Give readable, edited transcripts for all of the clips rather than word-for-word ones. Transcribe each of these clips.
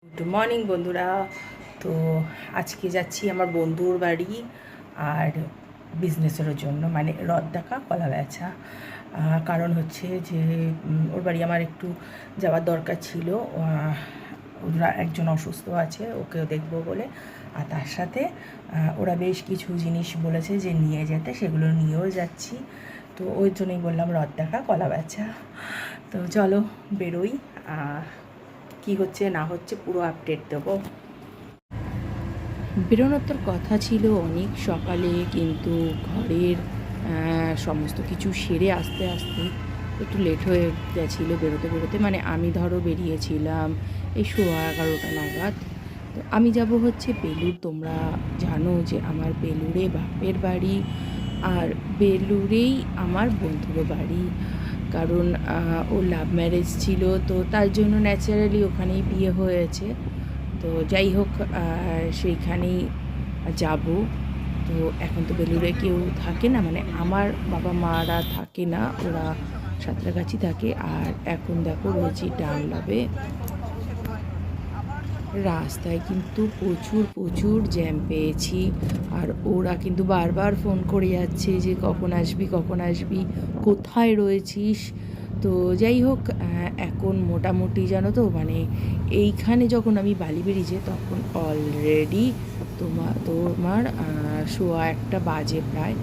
Good morning বন্ধুরা। তো আজকে যাচ্ছি আমার বন্ধুর বাড়ি আর বিজনেসের জন্য, মানে রথ দেখা কলা বেচা। কারণ হচ্ছে যে ওর বাড়ি আমার একটু যাওয়ার দরকার ছিল। ওরা একজন অসুস্থ আছে, ওকেও দেখবো বলে। আর তার সাথে ওরা বেশ কিছু জিনিস বলেছে যে নিয়ে যেতে, সেগুলো নিয়েও যাচ্ছি। তো ওই জন্যই বললাম রথ দেখা কলা বেচা। তো চলো বেরোই, কি হচ্ছে না হচ্ছে পুরো আপডেট দেবো। বেরোনোর তোর কথা ছিল অনেক সকালে, কিন্তু ঘরের সমস্ত কিছু সেরে আস্তে আস্তে একটু লেট হয়ে গেছিলো বেরোতে বেরোতে। মানে আমি ধরো বেরিয়েছিলাম এই 11:30 নাগাদ। তো আমি যাব হচ্ছে বেলুড়। তোমরা জানো যে আমার বেলুড়ে বাপের বাড়ি, আর বেলুড়েই আমার বন্ধুরও বাড়ি। কারণ ও লাভ ম্যারেজ ছিল, তো তার জন্য ন্যাচারালি ওখানেই বিয়ে হয়েছে। তো যাই হোক, সেইখানেই যাব। তো এখন তো বেলুড়ে কেউ থাকে না, মানে আমার বাবা মারা থাকে না, ওরা সাঁতরাগাছি থাকে। আর এখন দেখো রোজই ডানলবে রাস্তায় কিন্তু প্রচুর প্রচুর জ্যাম পেয়েছি। আর ওরা কিন্তু বারবার ফোন করে যাচ্ছে যে কখন আসবি কখন আসবি, কোথায় রয়েছিস। তো যাই হোক, এখন মোটামুটি জানো তো, মানে এইখানে যখন আমি বালি বেরিয়েছি তখন অলরেডি তোমার 1:15 বাজে প্রায়।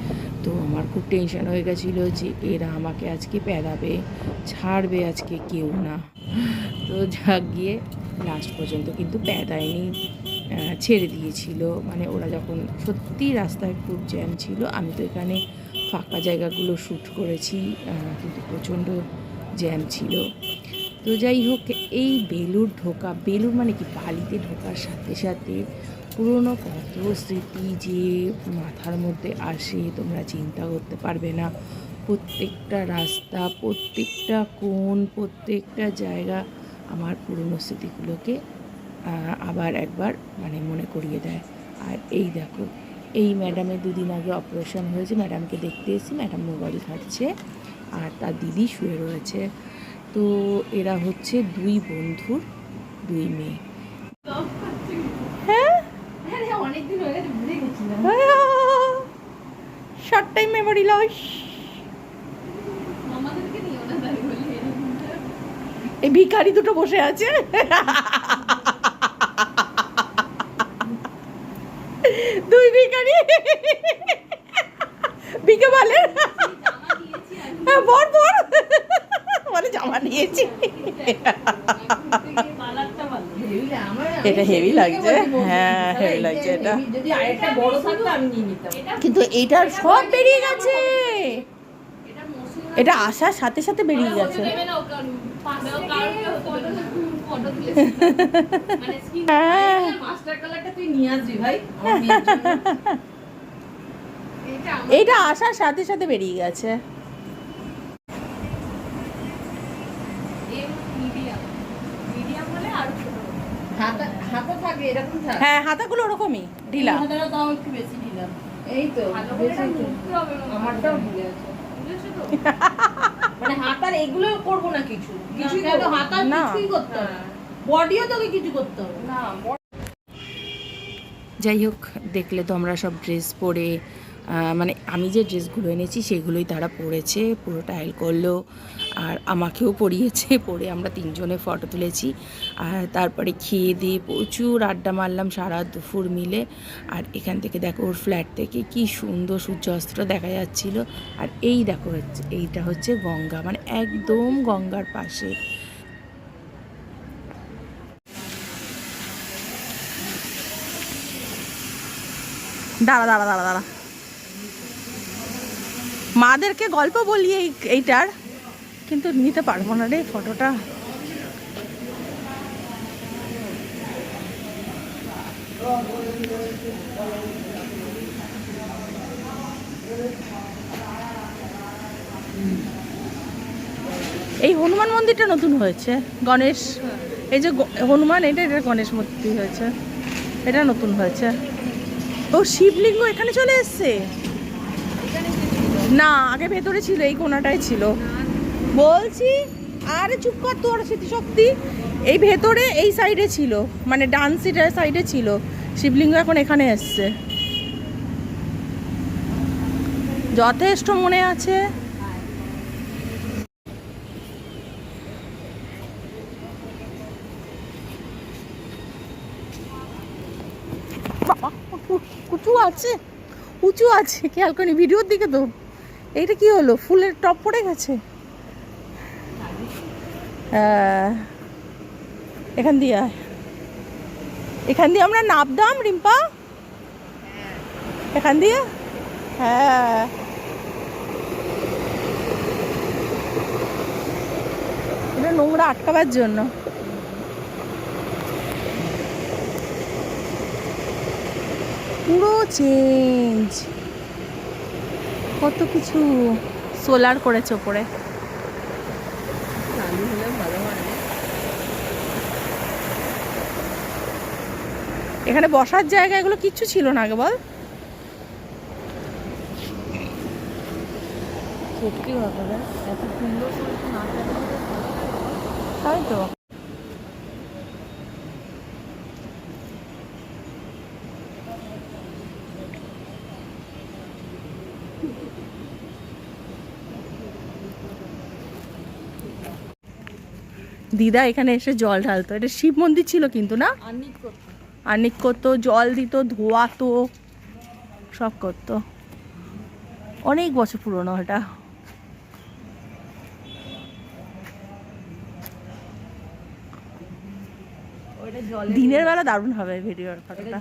তো আমার খুব টেনশন হয়ে গেছিলো যে এরা আমাকে আজকে পেদাবে, ছাড়বে আজকে কেউ না। তো যাক গিয়ে লাস্ট পর্যন্ত কিন্তু পেদায়নি, ছেড়ে দিয়েছিল। মানে ওরা যখন সত্যি রাস্তায় খুব জ্যাম ছিল, আমি তো এখানে ফাঁকা জায়গাগুলো শ্যুট করেছি, কিন্তু প্রচণ্ড জ্যাম ছিল। তো যাই হোক, এই বেলুড় মানে কি, বালিতে ঢোকার সাথে সাথে পুরনো কত স্মৃতি যে মাথার মধ্যে আসে তোমরা চিন্তা করতে পারবে না। প্রত্যেকটা রাস্তা, প্রত্যেকটা কোণ, প্রত্যেকটা জায়গা আমার পুরনো স্মৃতিগুলোকে আবার একবার মানে মনে করিয়ে দেয়। আর এই দেখো, এই ম্যাডামের 2 দিন আগে অপারেশন হয়েছে, ম্যাডামকে দেখতে এসেছি। ম্যাডাম মোবাইল ঘাঁটছে আর তার দিদি শুয়ে রয়েছে। তো এরা হচ্ছে 2 বন্ধুর 2 মেয়ে। হ্যাঁ, অনেকদিন হয়ে গেছে, ভুলে গেছিলাম। Short time memory loss. এই ভিখারি দুটো বসে আছে, দুই ভিখারি ভিকে বলে বর বর বলে জামা নিয়েছি। এটা হেভি লাগছে, হ্যাঁ হেভি লাগছে এটা। কিন্তু এইটার সব বেরিয়ে গেছে, এটা আসার সাথে সাথে বেরিয়ে গেছে। এইটা আসার সাথে সাথে বেরিয়ে গেছে। হ্যাঁ, হাতাগুলো ওরকমই ঢিলা। এই তো মানে হাতার এগুলো করবো না, কিছু হাতার কিছুই করতে হবে, বডিও তোকে কিছু করতে হবে না। যাই হোক, দেখলে তো আমরা সব ড্রেস পরে, মানে আমি যে ড্রেসগুলো এনেছি সেগুলোই তারা পরেছে, পুরো টাইল করলো আর আমাকেও পরিয়েছে। পরে আমরা 3 জনে ফটো তুলেছি। আর তারপরে খেয়ে দিয়ে প্রচুর আড্ডা মারলাম সারা দুপুর মিলে। আর এখান থেকে দেখো, ওর ফ্ল্যাট থেকে কি সুন্দর সূর্যাস্তটা দেখা যাচ্ছিল। আর এই দেখো, এইটা হচ্ছে গঙ্গা, মানে একদম গঙ্গার পাশে। দাঁড়া দাঁড়া দাঁড়া দাঁড়া, মাদেরকে গল্প বলি এইটার, কিন্তু নিতে পারবো না রে ফটোটা। এই হনুমান মন্দিরটা নতুন হয়েছে, গণেশ, এই যে হনুমান, এটা গণেশ মূর্তি হয়েছে, এটা নতুন হয়েছে। ও শিবলিঙ্গ এখানে চলে এসছে না, আগে ভেতরে ছিল, এই কোনাটায় ছিল বলছি। আরে চুপ কর, তোর স্মৃতিশক্তি। এই ভেতরে এই সাইডে ছিল, মানে ডান সাইডে ছিল শিবলিঙ্গ, এখন এখানে এসছে। যথেষ্ট মনে আছে। উঁচু আছে, উঁচু আছে, খেয়াল করি ভিডিওর দিকে তো। এইটা কি হলো, ফুলের টপ পড়ে গেছে। এখান দিয়ে আমরা নামতাম রিম্পা, এখান দিয়ে। হ্যাঁ, এটা নোংরা আটকাবার জন্য। পুরো চেঞ্জ, কত কিছু সোলার করেছে ওপরে। এখানে বসার জায়গা এগুলো কিচ্ছু ছিল না আগে, বল। সত্যি কথা, এত সুন্দর তাই তো। দিদা এখানে এসে জল ঢালতো, এটা শিব মন্দির ছিল কিন্তু, না আর্নিক করতো, জল দিত, ধোয়াতো, সব করতো। অনেক বছর পুরনো এটা। দিনের বেলা দারুণ হবে ভিডিওর ফটোটা।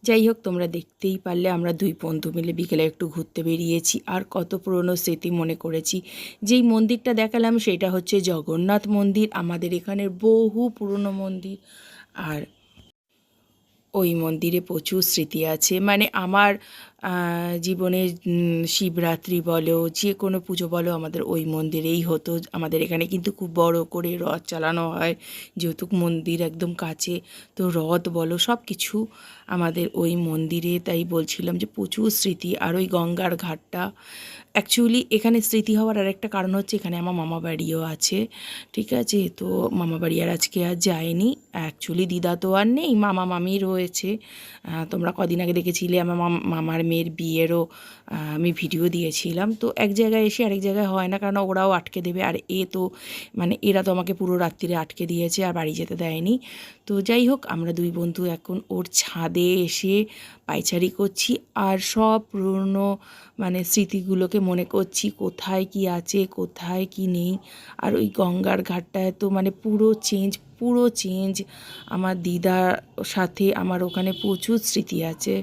যাই হোক, তোমরা দেখতেই পারলে আমরা দুই বন্ধু মিলে বিকেলে একটু ঘুরতে বেরিয়েছি, আর কত পুরনো স্মৃতি মনে করেছি। যেই মন্দিরটা দেখালাম সেটা হচ্ছে জগন্নাথ মন্দির, আমাদের এখানের বহু পুরনো মন্দির। আর ওই মন্দিরে প্রচুর স্মৃতি আছে, মানে আমার জীবনে শিবরাত্রি বলো, যে কোনো পুজো বলো, আমাদের ওই মন্দিরেই হতো। আমাদের এখানে কিন্তু খুব বড় করে রথ চালানো হয়, যেহেতু মন্দির একদম কাছে, তো রথ বলো সব কিছু আমাদের ওই মন্দিরে। তাই বলছিলাম যে প্রচুর স্মৃতি। আর ওই গঙ্গার ঘাটটা, অ্যাকচুয়ালি এখানে স্মৃতি হওয়ার আরেকটা কারণ হচ্ছে এখানে আমার মামা বাড়িও আছে, ঠিক আছে। তো মামা বাড়ি আর আজকে আর যায়নি, অ্যাকচুয়ালি দিদা তো আর নেই, মামা মামি রয়েছে। তোমরা কদিন আগে দেখেছিলে আমার মামার মেয়ের বিয়েরও আমি ভিডিও দিয়েছিলাম। তো এক জায়গায় এসে আরেক জায়গায় হয় না, কারণ ওরাও আটকে দেবে, আর তো মানে এরা তো আমাকে পুরো রাত্রিরে আটকে দিয়েছে, আর বাড়ি যেতে দেয়নি। তো যাই হোক, আমরা দুই বন্ধু এখন ওর ছাদে এসে পায়চারি করছি, আর সব পুরনো মানে স্মৃতিগুলোকে মনে করছি, কোথায় কি আছে, কোথায় কি নেই। আর ওই গঙ্গার ঘাটটায় তো মানে পুরো চেঞ্জ। আমার দিদার সাথে আমার ওখানে প্রচুর স্মৃতি আছে,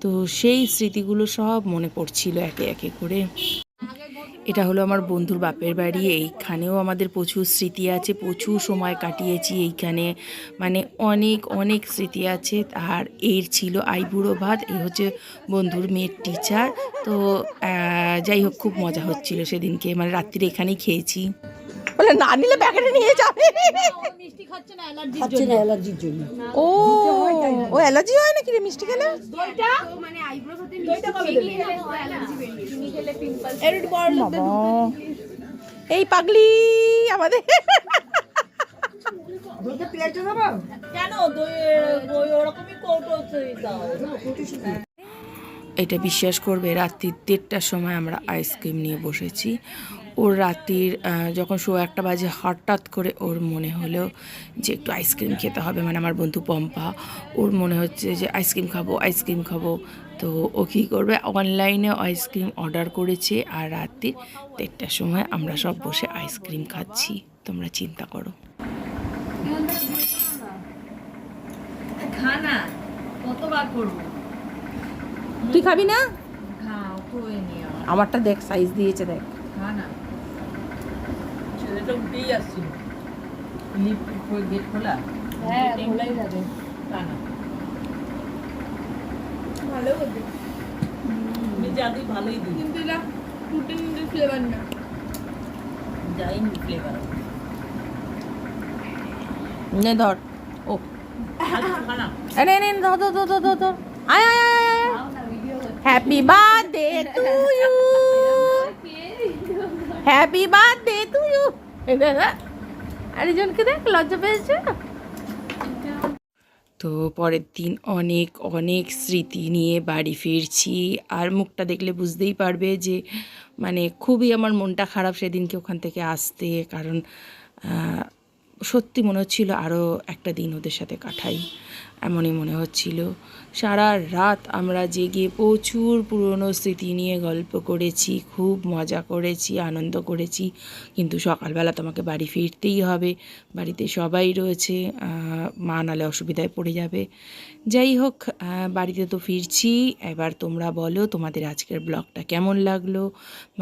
তো সেই স্মৃতিগুলো সব মনে পড়ছিল একে একে করে। এটা হলো আমার বন্ধুর বাপের বাড়ি, এইখানেও আমাদের প্রচুর স্মৃতি আছে, প্রচুর সময় কাটিয়েছি এইখানে, মানে অনেক স্মৃতি আছে। আর এর ছিল আইবুড়ো ভাত, এই হচ্ছে বন্ধুর মেয়ের টিচার। তো যাই হোক, খুব মজা হচ্ছিল সেদিনকে, মানে রাত্রিরে এখানেই খেয়েছি। বলে না নিলে প্যাকেটে নিয়ে যাবে, মিষ্টি খাচ্ছে না অ্যালার্জির জন্য। ও অ্যালার্জি হয় নাকি রে মিষ্টি খেলে? দইটা মানে আইব্রো ভাতে মিষ্টি খেলে অ্যালার্জি বেরিয়ে চিনি খেলে পিম্পল। এরটি বড় লোক এই পাগলি আমাদের দইটা প্লেটে দাও কেন? দই ওরকমই কৌটোতে দাও। এটা বিশ্বাস করবে, রাত্রি 1:30টার সময় আমরা আইসক্রিম নিয়ে বসেছি। ওর রাত্রির যখন 1:15 বাজে হঠাৎ করে ওর মনে হলো যে একটু আইসক্রিম খেতে হবে, মানে আমার বন্ধু পম্পা, ওর মনে হচ্ছে যে আইসক্রিম খাবো। তো ও কী করবে, অনলাইনে আইসক্রিম অর্ডার করেছে, আর রাত্রি 1:30টার সময় আমরা সব বসে আইসক্রিম খাচ্ছি। তোমরা চিন্তা করো। খানা কতবার করবো, তুই খাবি না? আমারটা দেখ, সাইজ দিয়েছে দেখ। ছেলেটা উঠেই আসছিল, গেট খোলা, হ্যাঁ খোলাই যাবে, ভালো হবে। তুমি যাবি ভালোই দিই, কিন্তু এটা প্রোটিন ফ্লেভার না, যাইনি ফ্লেভার। নে ধর, ও নে ধর, আয় happy birthday to you, happy birthday to you. আরেকজনকে দেখ, লজ্জা পেয়েছে। তো পরের দিন অনেক অনেক স্মৃতি নিয়ে বাড়ি ফিরছি, আর মুখটা দেখলে বুঝতেই পারবে যে মানে খুবই আমার মনটা খারাপ সেদিনকে ওখান থেকে আসতে, কারণ সত্যি মনে হচ্ছিল আরও একটা দিন ওদের সাথে কাটাই, এমনই মনে হচ্ছিল। সারা রাত আমরা জেগে প্রচুর পুরনো স্মৃতি নিয়ে গল্প করেছি, খুব মজা করেছি, আনন্দ করেছি, কিন্তু সকালবেলা তোমাকে বাড়ি ফিরতেই হবে, বাড়িতে সবাই রয়েছে, মা নালে অসুবিধায় পড়ে যাবে। যাই হোক, বাড়িতে তো ফিরছি। এবার তোমরা বলো তোমাদের আজকের ব্লগটা কেমন লাগলো।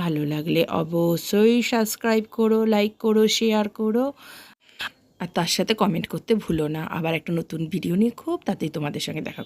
ভালো লাগলে অবশ্যই সাবস্ক্রাইব করো, লাইক করো, শেয়ার করো, আর তার সাথে কমেন্ট করতে ভুলো না। আবার একটা নতুন ভিডিও নিয়ে খুব তাড়াতাড়ি তোমাদের সঙ্গে দেখা